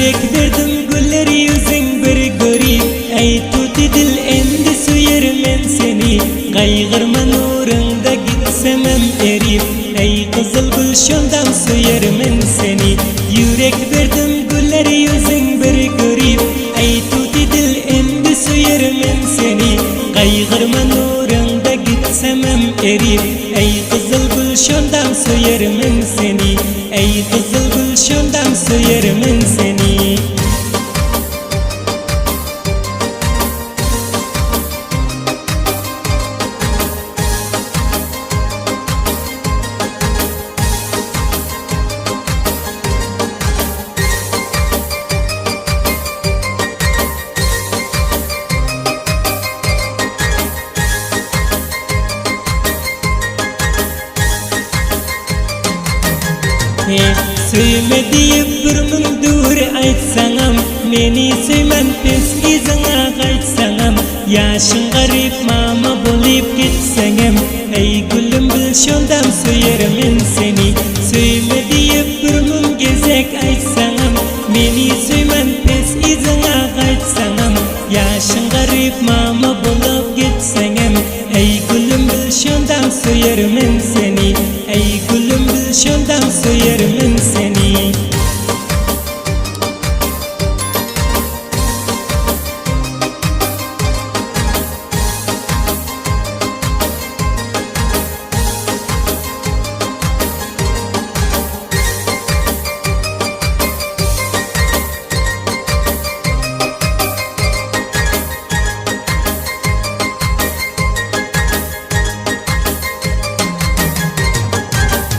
Yürek verdim güller yüzün bir görip, ey tuti dil endi süyer men seni. Kaygırma nurunda gitsemem erip, ey kızıl gülşondan süyer men seni. Yürek verdim güller yüzün bir görip, ey tuti dil endi süyer men seni. Kaygırma nurunda gitsemem erip, ey kızıl gülşondan süyer men seni. Ey kızıl gülşondan süyer men seni. Söyle deyip bir mündür aytsanam, meni söymen pes izine kaytsanam. Yaşın garip mama bolup gitsenem, ey gülüm gülşondan süyer men seni. Söyle deyip bir müm gezek aytsanam, meni söymen pes izine kaytsanam. Yaşın garip mama bolup gitsenem, ey gülüm gülşondan süyer men seni. Ey gülüm gülşondan süyer men seni.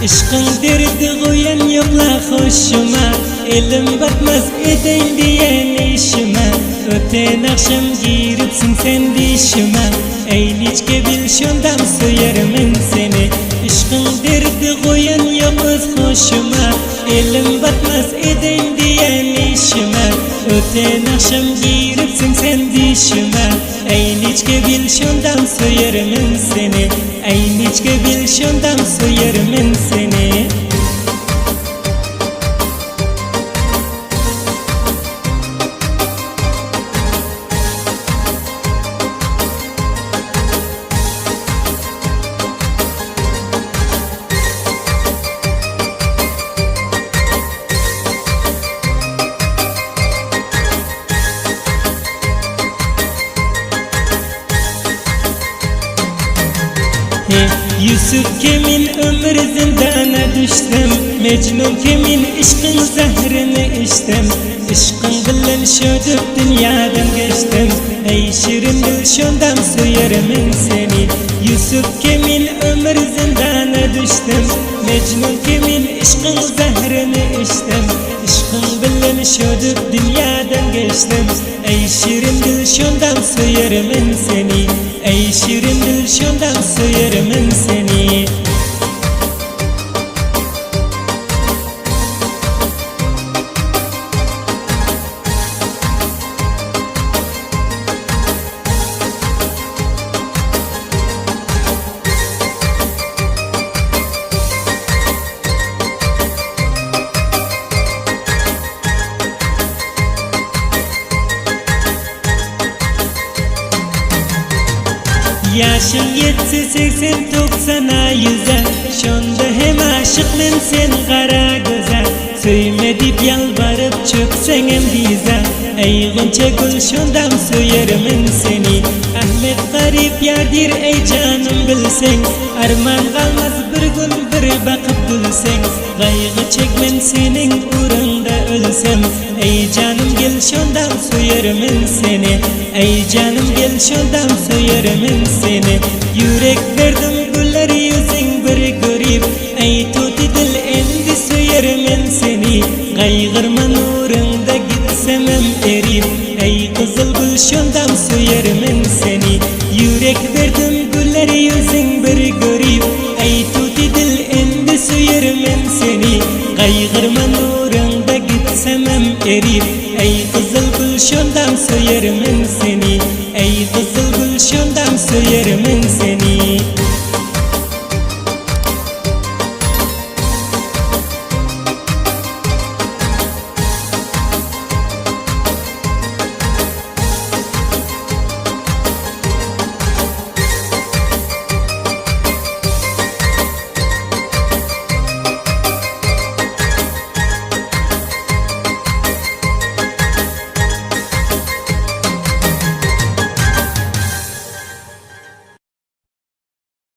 Işkın derdi koyan yokla hoşuma, elim batmaz edeyn diyen işime. Öten akşam giripsin sen dişime, ey niçke bil şondan süyer men seni. Işkın derdi koyan yokuz hoşuma, elim batmaz edeyn diyen işime. Öten akşam giripsin sen dişime, ey niçke bil şondan süyer men seni. Ey niçke bil şondan süyer men seni. Yusuf kemin ömür zindana düştüm, Mecnun kemin işkın zehrini içtim. Işkın bilen şödüp dünyadan geçtim, ey şirin gülşondan süyer men seni. Yusuf kemin ömür zindana düştüm, Mecnun kemin işkın zehrini içtim. Işkın bilen şödüp dünyadan geçtim, ey şirin gülşondan süyer men seni. Ey şirin gülşondan süyer men seni. Yaşın yetse 80-90'a yüze, şonda hem aşıklın sen kara göze. Söyme dip yalvarıp çöksen hem dize, ey gonca gülşondan süyer men seni. Ahmet garip yardir ey canım bilsen, arman kalmaz bir gün bir bakıp gülsen. Kaygı çekmen senin uğrunda ölsem, ey canım gel şondan süyer men seni. Ey canım gel şondan süyer men seni. Yürek verdim güller yüzün bir görip, ey tuti dil endi süyer men seni. Kaygırma nurunda gitsemem erip, ey kızıl gülşondan süyer men seni. Yürek verdim güller yüzün bir görip,